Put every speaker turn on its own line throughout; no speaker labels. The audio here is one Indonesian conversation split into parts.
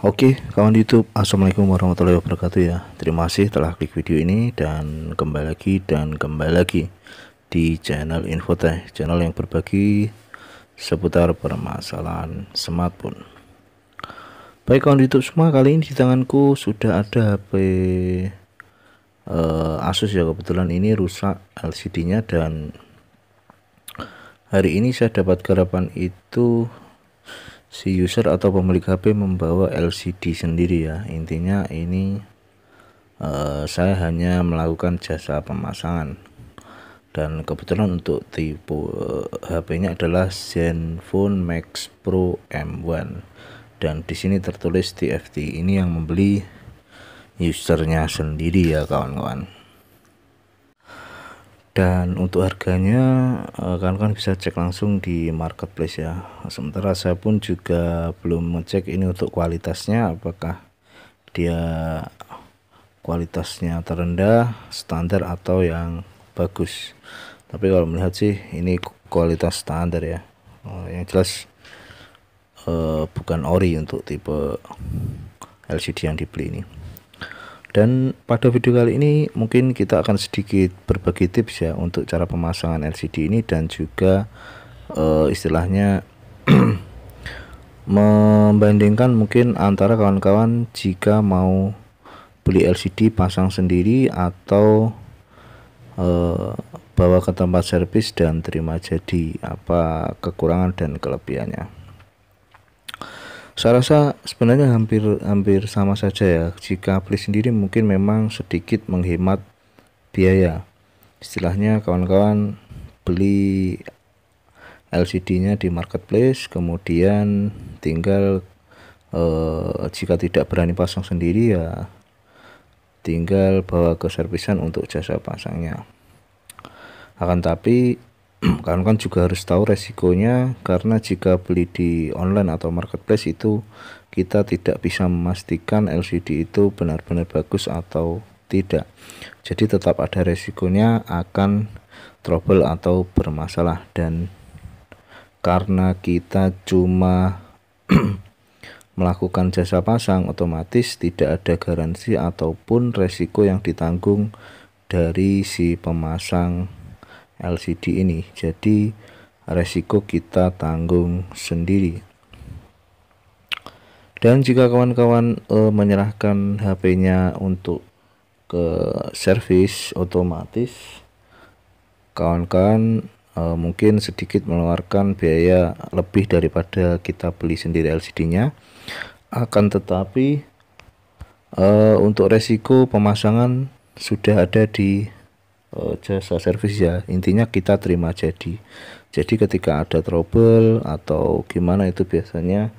Oke, kawan YouTube, assalamualaikum warahmatullahi wabarakatuh ya. Terima kasih telah klik video ini dan kembali lagi di channel Infotech, channel yang berbagi seputar permasalahan smartphone. Baik kawan YouTube semua, kali ini di tanganku sudah ada HP Asus ya. Kebetulan ini rusak LCD-nya dan hari ini saya dapat kabar itu si user atau pemilik HP membawa LCD sendiri ya. Intinya ini saya hanya melakukan jasa pemasangan dan kebetulan untuk tipe HP-nya adalah Zenfone Max Pro M1 dan di sini tertulis TFT. Ini yang membeli usernya sendiri ya kawan-kawan. Dan untuk harganya kalian bisa cek langsung di marketplace ya. Sementara saya pun juga belum ngecek ini untuk kualitasnya, apakah dia kualitasnya terendah, standar atau yang bagus. Tapi kalau melihat sih ini kualitas standar ya. Yang jelas bukan ori untuk tipe LCD yang dibeli ini. Dan pada video kali ini mungkin kita akan sedikit berbagi tips ya untuk cara pemasangan LCD ini, dan juga istilahnya membandingkan mungkin antara kawan-kawan jika mau beli LCD pasang sendiri atau bawa ke tempat servis dan terima jadi, apa kekurangan dan kelebihannya. Saya rasa sebenarnya hampir sama saja ya. Jika beli sendiri mungkin memang sedikit menghemat biaya. Istilahnya kawan-kawan beli LCD-nya di marketplace, kemudian tinggal jika tidak berani pasang sendiri ya tinggal bawa ke servisan untuk jasa pasangnya. Akan tapi kalian juga harus tahu resikonya, karena jika beli di online atau marketplace itu kita tidak bisa memastikan LCD itu benar-benar bagus atau tidak. Jadi tetap ada resikonya akan trouble atau bermasalah, dan karena kita cuma melakukan jasa pasang, otomatis tidak ada garansi ataupun resiko yang ditanggung dari si pemasang LCD ini. Jadi resiko kita tanggung sendiri. Dan jika kawan-kawan menyerahkan HP-nya untuk ke servis, otomatis kawan-kawan mungkin sedikit mengeluarkan biaya lebih daripada kita beli sendiri LCD-nya. Akan tetapi untuk resiko pemasangan sudah ada di jasa servis ya. Intinya kita terima jadi ketika ada trouble atau gimana itu biasanya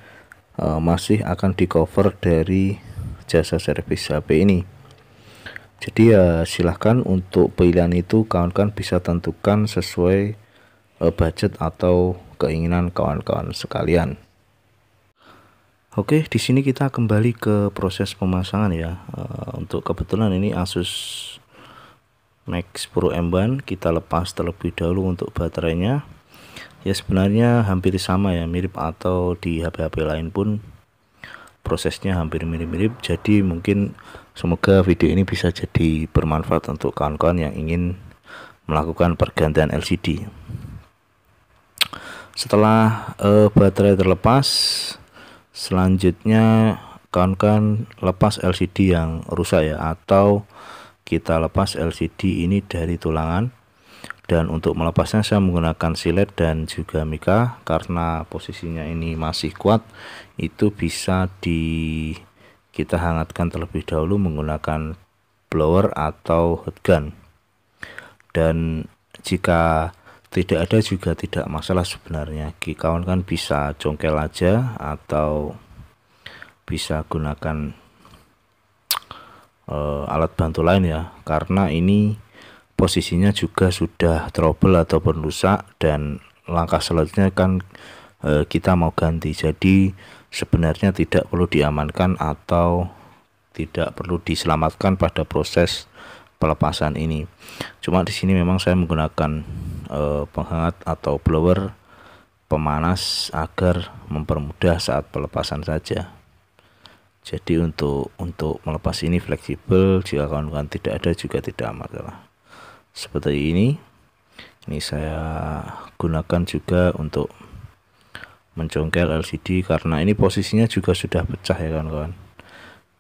masih akan di cover dari jasa servis HP ini. Jadi ya silahkan untuk pilihan itu kawan-kawan bisa tentukan sesuai budget atau keinginan kawan-kawan sekalian. Oke, di sini kita kembali ke proses pemasangan ya. Untuk kebetulan ini Asus Max Pro M1 kita lepas terlebih dahulu untuk baterainya. Ya sebenarnya hampir sama ya, mirip, atau di HP-HP lain pun prosesnya hampir mirip-mirip. Jadi mungkin semoga video ini bisa jadi bermanfaat untuk kawan-kawan yang ingin melakukan pergantian LCD. Setelah baterai terlepas, selanjutnya kawan-kawan lepas LCD yang rusak ya, atau kita lepas LCD ini dari tulangan. Dan untuk melepasnya saya menggunakan silet dan juga mika, karena posisinya ini masih kuat. Itu bisa kita hangatkan terlebih dahulu menggunakan blower atau hot gun. Dan jika tidak ada juga tidak masalah sebenarnya, kawan kan bisa congkel aja atau bisa gunakan alat bantu lain ya, karena ini posisinya juga sudah trouble ataupun rusak, dan langkah selanjutnya kan kita mau ganti. Jadi sebenarnya tidak perlu diamankan atau tidak perlu diselamatkan pada proses pelepasan ini. Cuma di sini memang saya menggunakan penghangat atau blower pemanas agar mempermudah saat pelepasan saja. Jadi untuk melepas ini fleksibel, jika kawan-kawan tidak ada juga tidak masalah. Seperti ini saya gunakan juga untuk mencongkel LCD karena ini posisinya juga sudah pecah ya kawan-kawan.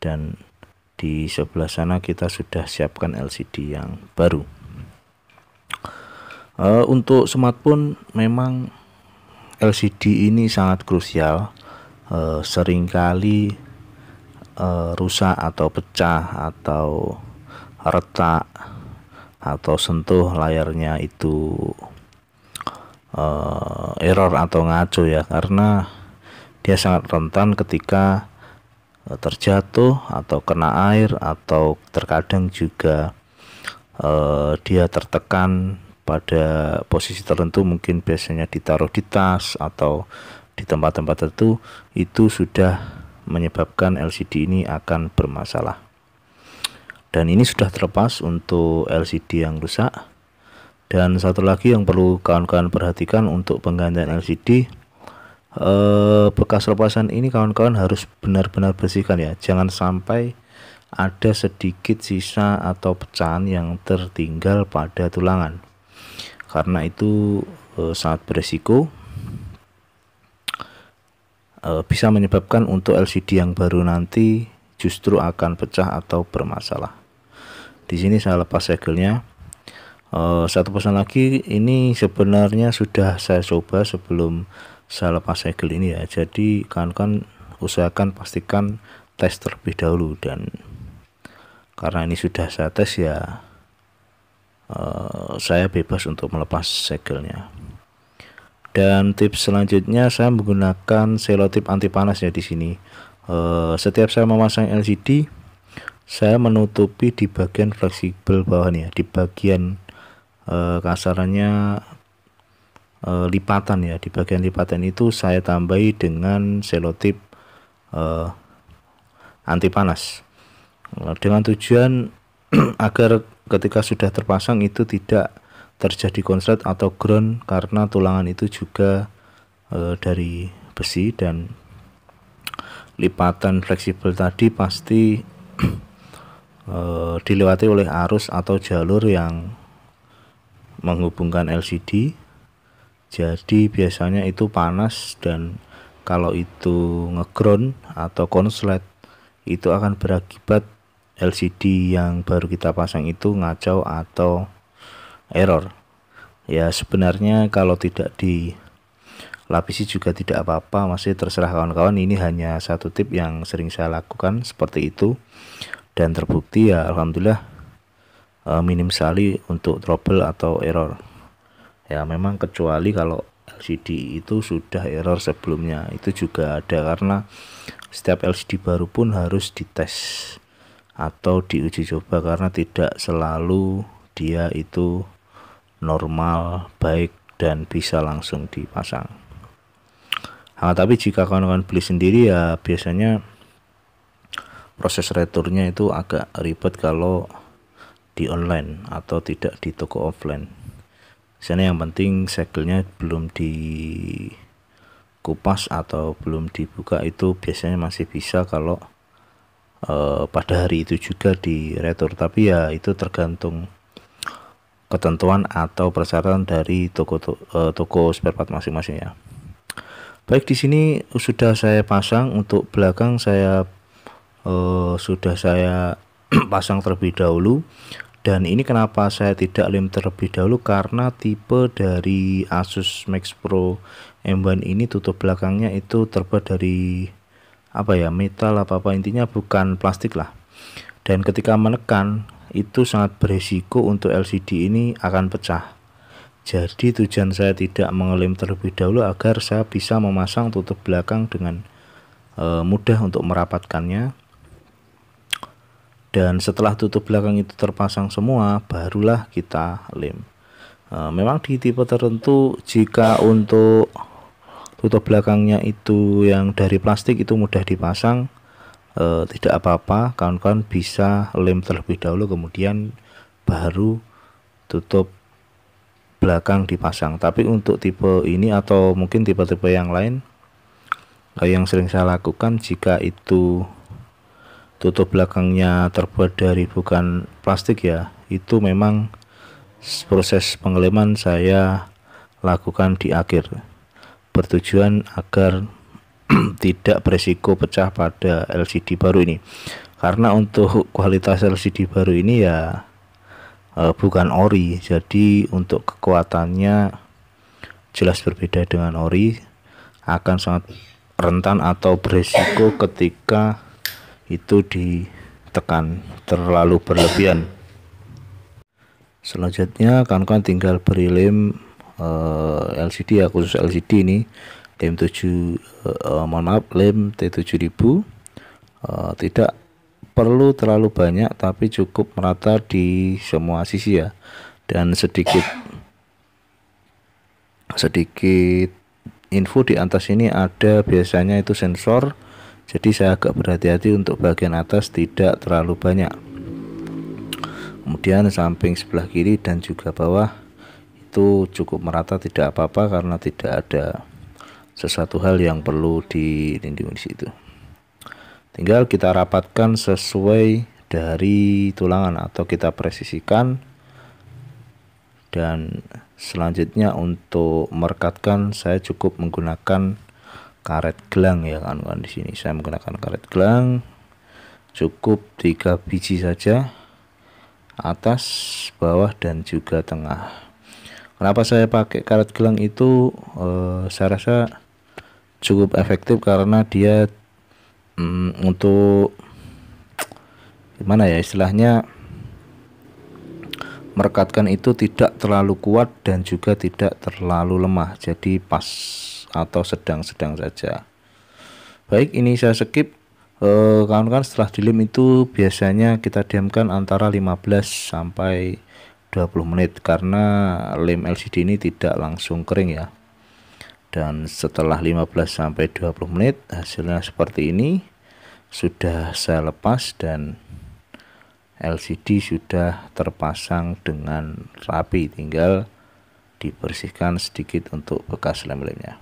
Dan di sebelah sana kita sudah siapkan LCD yang baru. Untuk smartphone memang LCD ini sangat krusial, seringkali rusak atau pecah atau retak atau sentuh layarnya itu error atau ngaco ya, karena dia sangat rentan ketika terjatuh atau kena air, atau terkadang juga dia tertekan pada posisi tertentu, mungkin biasanya ditaruh di tas atau di tempat-tempat tertentu, itu sudah menyebabkan LCD ini akan bermasalah. Dan ini sudah terlepas untuk LCD yang rusak. Dan satu lagi yang perlu kawan-kawan perhatikan untuk penggantian LCD, bekas lepasan ini kawan-kawan harus benar-benar bersihkan ya, jangan sampai ada sedikit sisa atau pecahan yang tertinggal pada tulangan, karena itu sangat beresiko, bisa menyebabkan untuk LCD yang baru nanti justru akan pecah atau bermasalah. Di sini saya lepas segelnya. Satu pesan lagi, ini sebenarnya sudah saya coba sebelum saya lepas segel ini ya, jadi kawan-kawan usahakan pastikan tes terlebih dahulu, dan karena ini sudah saya tes ya, saya bebas untuk melepas segelnya. Dan tips selanjutnya, saya menggunakan selotip anti panas ya di sini. Setiap saya memasang LCD, saya menutupi di bagian fleksibel bawah nih ya, di bagian kasarannya lipatan ya, di bagian lipatan itu saya tambahi dengan selotip anti panas, dengan tujuan agar ketika sudah terpasang itu tidak terjadi konslet atau ground, karena tulangan itu juga dari besi, dan lipatan fleksibel tadi pasti dilewati oleh arus atau jalur yang menghubungkan LCD. Jadi biasanya itu panas, dan kalau itu ngeground atau konslet itu akan berakibat LCD yang baru kita pasang itu ngacau atau error. Ya sebenarnya kalau tidak dilapisi juga tidak apa-apa, masih terserah kawan-kawan. Ini hanya satu tip yang sering saya lakukan seperti itu, dan terbukti ya alhamdulillah minim sekali untuk trouble atau error. Ya memang kecuali kalau LCD itu sudah error sebelumnya, itu juga ada, karena setiap LCD baru pun harus dites atau diuji coba, karena tidak selalu dia itu normal, baik, dan bisa langsung dipasang. Tapi jika kawan-kawan beli sendiri ya biasanya proses returnya itu agak ribet kalau di online atau tidak di toko offline. Sana yang penting segelnya belum dikupas atau belum dibuka, itu biasanya masih bisa kalau pada hari itu juga di retur. Tapi ya itu tergantung ketentuan atau persyaratan dari toko spare part masing-masing ya. Baik, di sini sudah saya pasang. Untuk belakang saya sudah saya pasang terlebih dahulu. Dan ini kenapa saya tidak lem terlebih dahulu, karena tipe dari Asus Max Pro M1 ini tutup belakangnya itu terbuat dari metal intinya bukan plastik lah. Dan ketika menekan itu sangat beresiko untuk LCD ini akan pecah. Jadi tujuan saya tidak mengelem terlebih dahulu agar saya bisa memasang tutup belakang dengan mudah untuk merapatkannya. Dan setelah tutup belakang itu terpasang semua, barulah kita lem. Memang di tipe tertentu jika untuk tutup belakangnya itu yang dari plastik itu mudah dipasang, tidak apa-apa, kawan-kawan bisa lem terlebih dahulu kemudian baru tutup belakang dipasang. Tapi untuk tipe ini atau mungkin tipe-tipe yang lain, yang sering saya lakukan, jika itu tutup belakangnya terbuat dari bukan plastik ya, itu memang proses pengeleman saya lakukan di akhir, bertujuan agar tidak beresiko pecah pada LCD baru ini. Karena untuk kualitas LCD baru ini ya bukan ori, jadi untuk kekuatannya jelas berbeda dengan ori, akan sangat rentan atau beresiko ketika itu ditekan terlalu berlebihan. Selanjutnya kawan-kawan tinggal beri lem LCD ya, khusus LCD ini lem 7 lem T7000. Tidak perlu terlalu banyak, tapi cukup merata di semua sisi ya, dan sedikit info di atas ini ada biasanya itu sensor, jadi saya agak berhati-hati untuk bagian atas tidak terlalu banyak. Kemudian samping sebelah kiri dan juga bawah itu cukup merata, tidak apa-apa karena tidak ada sesuatu hal yang perlu dilindungi di situ. Tinggal kita rapatkan sesuai dari tulangan atau kita presisikan. Dan selanjutnya untuk merekatkan saya cukup menggunakan karet gelang ya kan, di sini saya menggunakan karet gelang cukup 3 biji saja, atas, bawah, dan juga tengah. Kenapa saya pakai karet gelang itu? Saya rasa cukup efektif karena dia untuk gimana ya istilahnya, merekatkan itu tidak terlalu kuat dan juga tidak terlalu lemah, jadi pas atau sedang-sedang saja. Baik, ini saya skip. Kawan-kawan, setelah dilem itu biasanya kita diamkan antara 15 sampai 20 menit karena lem LCD ini tidak langsung kering ya. Dan setelah 15 sampai 20 menit hasilnya seperti ini, sudah saya lepas dan LCD sudah terpasang dengan rapi, tinggal dibersihkan sedikit untuk bekas lem-lemnya.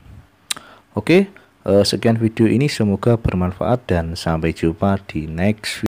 Oke, sekian video ini, semoga bermanfaat dan sampai jumpa di next video.